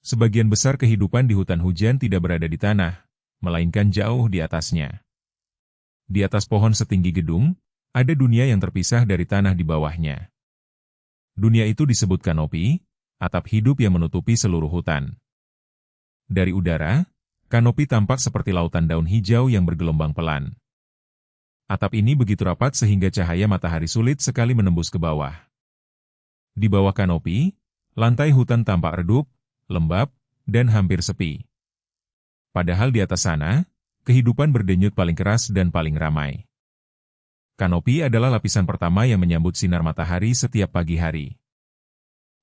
Sebagian besar kehidupan di hutan hujan tidak berada di tanah, melainkan jauh di atasnya. Di atas pohon setinggi gedung, ada dunia yang terpisah dari tanah di bawahnya. Dunia itu disebut kanopi, atap hidup yang menutupi seluruh hutan. Dari udara, kanopi tampak seperti lautan daun hijau yang bergelombang pelan. Atap ini begitu rapat sehingga cahaya matahari sulit sekali menembus ke bawah. Di bawah kanopi, lantai hutan tampak redup, lembab, dan hampir sepi. Padahal di atas sana, kehidupan berdenyut paling keras dan paling ramai. Kanopi adalah lapisan pertama yang menyambut sinar matahari setiap pagi hari.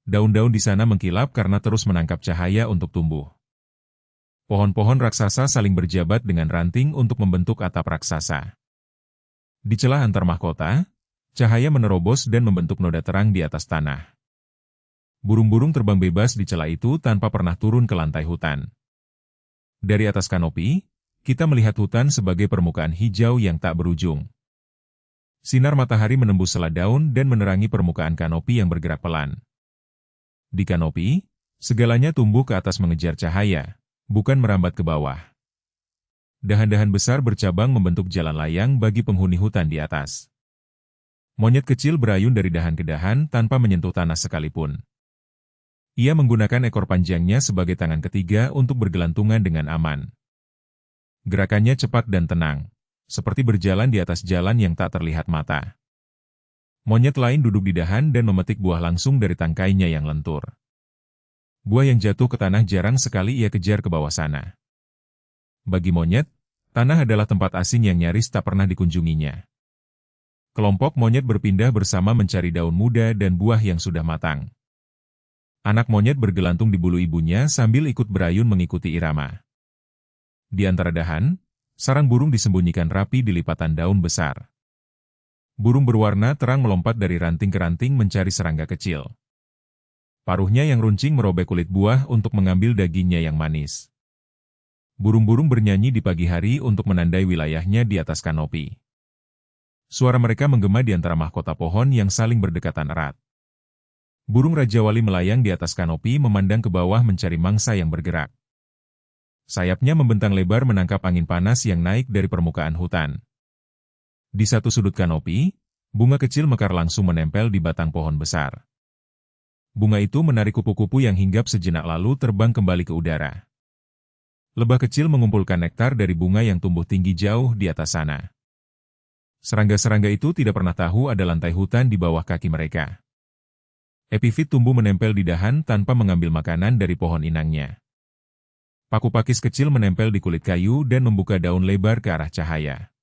Daun-daun di sana mengkilap karena terus menangkap cahaya untuk tumbuh. Pohon-pohon raksasa saling berjabat dengan ranting untuk membentuk atap raksasa. Di celah antar mahkota, cahaya menerobos dan membentuk noda terang di atas tanah. Burung-burung terbang bebas di celah itu tanpa pernah turun ke lantai hutan. Dari atas kanopi, kita melihat hutan sebagai permukaan hijau yang tak berujung. Sinar matahari menembus sela daun dan menerangi permukaan kanopi yang bergerak pelan. Di kanopi, segalanya tumbuh ke atas mengejar cahaya, bukan merambat ke bawah. Dahan-dahan besar bercabang membentuk jalan layang bagi penghuni hutan di atas. Monyet kecil berayun dari dahan ke dahan tanpa menyentuh tanah sekalipun. Ia menggunakan ekor panjangnya sebagai tangan ketiga untuk bergelantungan dengan aman. Gerakannya cepat dan tenang, seperti berjalan di atas jalan yang tak terlihat mata. Monyet lain duduk di dahan dan memetik buah langsung dari tangkainya yang lentur. Buah yang jatuh ke tanah jarang sekali ia kejar ke bawah sana. Bagi monyet, tanah adalah tempat asing yang nyaris tak pernah dikunjunginya. Kelompok monyet berpindah bersama mencari daun muda dan buah yang sudah matang. Anak monyet bergelantung di bulu ibunya sambil ikut berayun mengikuti irama. Di antara dahan, sarang burung disembunyikan rapi di lipatan daun besar. Burung berwarna terang melompat dari ranting ke ranting mencari serangga kecil. Paruhnya yang runcing merobek kulit buah untuk mengambil dagingnya yang manis. Burung-burung bernyanyi di pagi hari untuk menandai wilayahnya di atas kanopi. Suara mereka menggema di antara mahkota pohon yang saling berdekatan erat. Burung Raja Wali melayang di atas kanopi memandang ke bawah mencari mangsa yang bergerak. Sayapnya membentang lebar menangkap angin panas yang naik dari permukaan hutan. Di satu sudut kanopi, bunga kecil mekar langsung menempel di batang pohon besar. Bunga itu menarik kupu-kupu yang hinggap sejenak lalu terbang kembali ke udara. Lebah kecil mengumpulkan nektar dari bunga yang tumbuh tinggi jauh di atas sana. Serangga-serangga itu tidak pernah tahu ada lantai hutan di bawah kaki mereka. Epifit tumbuh menempel di dahan tanpa mengambil makanan dari pohon inangnya. Paku pakis kecil menempel di kulit kayu dan membuka daun lebar ke arah cahaya.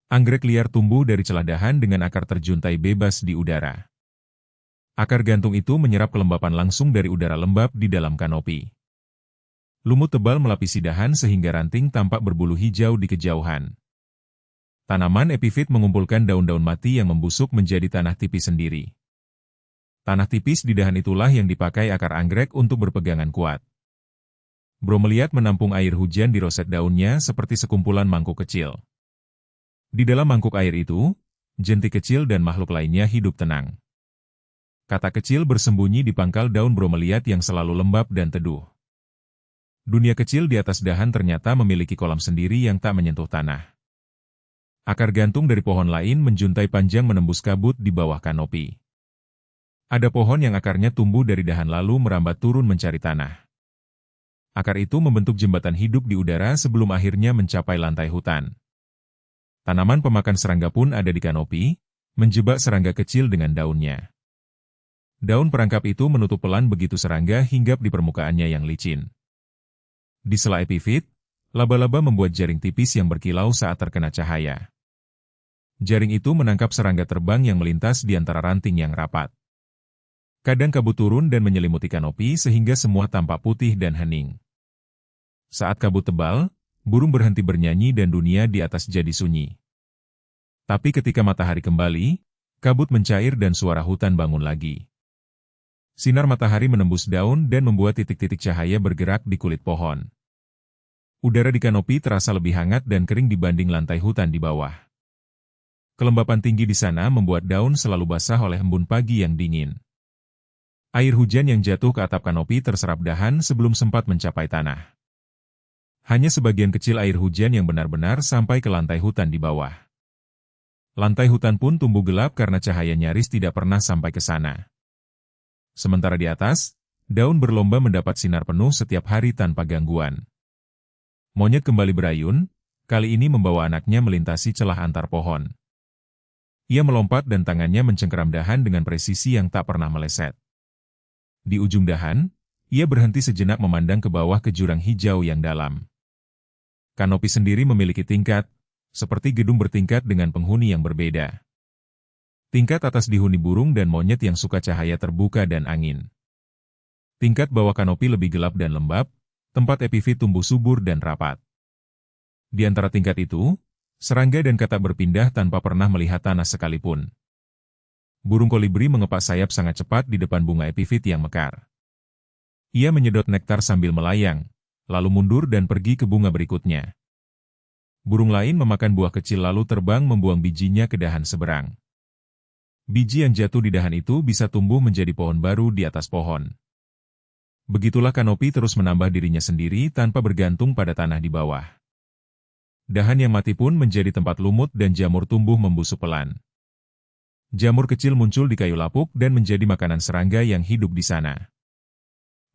Anggrek liar tumbuh dari celah dahan dengan akar terjuntai bebas di udara. Akar gantung itu menyerap kelembapan langsung dari udara lembab di dalam kanopi. Lumut tebal melapisi dahan sehingga ranting tampak berbulu hijau di kejauhan. Tanaman epifit mengumpulkan daun-daun mati yang membusuk menjadi tanah tipis sendiri. Tanah tipis di dahan itulah yang dipakai akar anggrek untuk berpegangan kuat. Bromeliad menampung air hujan di roset daunnya seperti sekumpulan mangkuk kecil. Di dalam mangkuk air itu, jentik kecil dan makhluk lainnya hidup tenang. Kata kecil bersembunyi di pangkal daun bromeliad yang selalu lembab dan teduh. Dunia kecil di atas dahan ternyata memiliki kolam sendiri yang tak menyentuh tanah. Akar gantung dari pohon lain menjuntai panjang menembus kabut di bawah kanopi. Ada pohon yang akarnya tumbuh dari dahan lalu merambat turun mencari tanah. Akar itu membentuk jembatan hidup di udara sebelum akhirnya mencapai lantai hutan. Tanaman pemakan serangga pun ada di kanopi, menjebak serangga kecil dengan daunnya. Daun perangkap itu menutup pelan begitu serangga hinggap di permukaannya yang licin. Di sela epifit, laba-laba membuat jaring tipis yang berkilau saat terkena cahaya. Jaring itu menangkap serangga terbang yang melintas di antara ranting yang rapat. Kadang kabut turun dan menyelimuti kanopi sehingga semua tampak putih dan hening. Saat kabut tebal, burung berhenti bernyanyi dan dunia di atas jadi sunyi. Tapi ketika matahari kembali, kabut mencair dan suara hutan bangun lagi. Sinar matahari menembus daun dan membuat titik-titik cahaya bergerak di kulit pohon. Udara di kanopi terasa lebih hangat dan kering dibanding lantai hutan di bawah. Kelembapan tinggi di sana membuat daun selalu basah oleh embun pagi yang dingin. Air hujan yang jatuh ke atap kanopi terserap dahan sebelum sempat mencapai tanah. Hanya sebagian kecil air hujan yang benar-benar sampai ke lantai hutan di bawah. Lantai hutan pun tumbuh gelap karena cahaya nyaris tidak pernah sampai ke sana. Sementara di atas, daun berlomba mendapat sinar penuh setiap hari tanpa gangguan. Monyet kembali berayun, kali ini membawa anaknya melintasi celah antar pohon. Ia melompat dan tangannya mencengkeram dahan dengan presisi yang tak pernah meleset. Di ujung dahan, ia berhenti sejenak memandang ke bawah ke jurang hijau yang dalam. Kanopi sendiri memiliki tingkat, seperti gedung bertingkat dengan penghuni yang berbeda. Tingkat atas dihuni burung dan monyet yang suka cahaya terbuka dan angin. Tingkat bawah kanopi lebih gelap dan lembab, tempat epifit tumbuh subur dan rapat. Di antara tingkat itu, serangga dan katak berpindah tanpa pernah melihat tanah sekalipun. Burung kolibri mengepak sayap sangat cepat di depan bunga epifit yang mekar. Ia menyedot nektar sambil melayang, lalu mundur dan pergi ke bunga berikutnya. Burung lain memakan buah kecil lalu terbang membuang bijinya ke dahan seberang. Biji yang jatuh di dahan itu bisa tumbuh menjadi pohon baru di atas pohon. Begitulah kanopi terus menambah dirinya sendiri tanpa bergantung pada tanah di bawah. Dahan yang mati pun menjadi tempat lumut dan jamur tumbuh membusuk pelan. Jamur kecil muncul di kayu lapuk dan menjadi makanan serangga yang hidup di sana.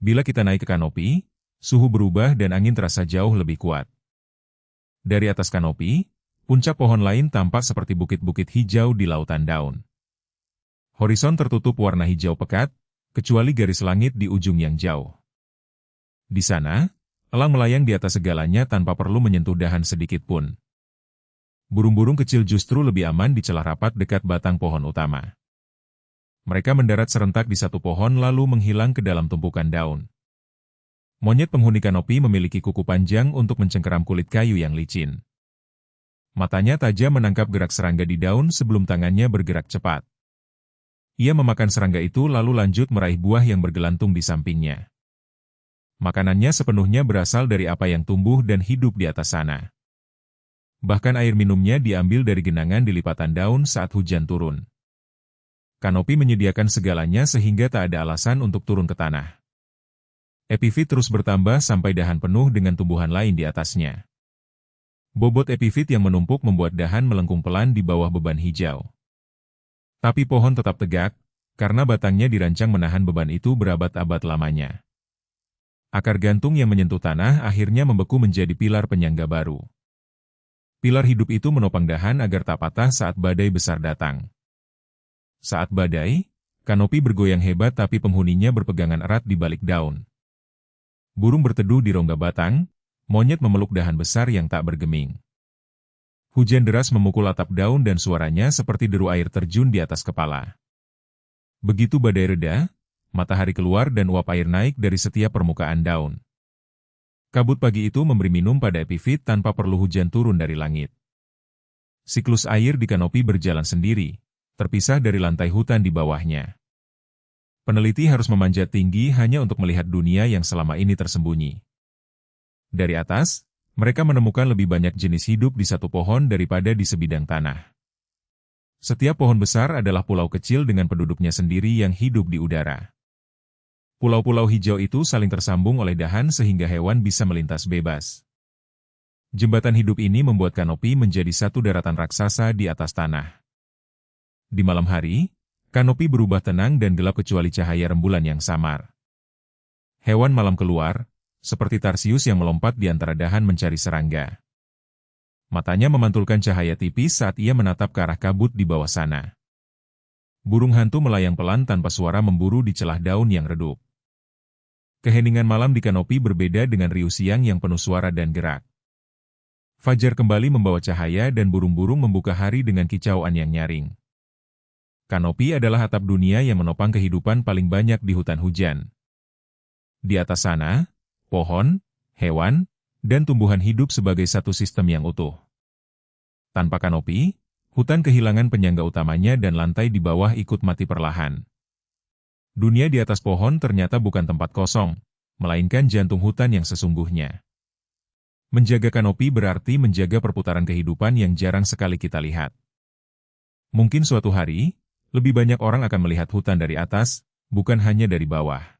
Bila kita naik ke kanopi, suhu berubah dan angin terasa jauh lebih kuat. Dari atas kanopi, puncak pohon lain tampak seperti bukit-bukit hijau di lautan daun. Horizon tertutup warna hijau pekat, kecuali garis langit di ujung yang jauh. Di sana, elang melayang di atas segalanya tanpa perlu menyentuh dahan sedikit pun. Burung-burung kecil justru lebih aman di celah rapat dekat batang pohon utama. Mereka mendarat serentak di satu pohon lalu menghilang ke dalam tumpukan daun. Monyet penghuni kanopi memiliki kuku panjang untuk mencengkeram kulit kayu yang licin. Matanya tajam menangkap gerak serangga di daun sebelum tangannya bergerak cepat. Ia memakan serangga itu lalu lanjut meraih buah yang bergelantung di sampingnya. Makanannya sepenuhnya berasal dari apa yang tumbuh dan hidup di atas sana. Bahkan air minumnya diambil dari genangan di lipatan daun saat hujan turun. Kanopi menyediakan segalanya sehingga tak ada alasan untuk turun ke tanah. Epifit terus bertambah sampai dahan penuh dengan tumbuhan lain di atasnya. Bobot epifit yang menumpuk membuat dahan melengkung pelan di bawah beban hijau. Tapi pohon tetap tegak, karena batangnya dirancang menahan beban itu berabad-abad lamanya. Akar gantung yang menyentuh tanah akhirnya membeku menjadi pilar penyangga baru. Pilar hidup itu menopang dahan agar tak patah saat badai besar datang. Saat badai, kanopi bergoyang hebat tapi penghuninya berpegangan erat di balik daun. Burung berteduh di rongga batang, monyet memeluk dahan besar yang tak bergeming. Hujan deras memukul atap daun dan suaranya seperti deru air terjun di atas kepala. Begitu badai reda, matahari keluar dan uap air naik dari setiap permukaan daun. Kabut pagi itu memberi minum pada epifit tanpa perlu hujan turun dari langit. Siklus air di kanopi berjalan sendiri, terpisah dari lantai hutan di bawahnya. Peneliti harus memanjat tinggi hanya untuk melihat dunia yang selama ini tersembunyi. Dari atas, mereka menemukan lebih banyak jenis hidup di satu pohon daripada di sebidang tanah. Setiap pohon besar adalah pulau kecil dengan penduduknya sendiri yang hidup di udara. Pulau-pulau hijau itu saling tersambung oleh dahan sehingga hewan bisa melintas bebas. Jembatan hidup ini membuat kanopi menjadi satu daratan raksasa di atas tanah. Di malam hari, kanopi berubah tenang dan gelap kecuali cahaya rembulan yang samar. Hewan malam keluar, seperti Tarsius yang melompat di antara dahan mencari serangga. Matanya memantulkan cahaya tipis saat ia menatap ke arah kabut di bawah sana. Burung hantu melayang pelan tanpa suara memburu di celah daun yang redup. Keheningan malam di kanopi berbeda dengan riuh siang yang penuh suara dan gerak. Fajar kembali membawa cahaya dan burung-burung membuka hari dengan kicauan yang nyaring. Kanopi adalah atap dunia yang menopang kehidupan paling banyak di hutan hujan. Di atas sana, pohon, hewan, dan tumbuhan hidup sebagai satu sistem yang utuh. Tanpa kanopi, hutan kehilangan penyangga utamanya dan lantai di bawah ikut mati perlahan. Dunia di atas pohon ternyata bukan tempat kosong, melainkan jantung hutan yang sesungguhnya. Menjaga kanopi berarti menjaga perputaran kehidupan yang jarang sekali kita lihat. Mungkin suatu hari, lebih banyak orang akan melihat hutan dari atas, bukan hanya dari bawah.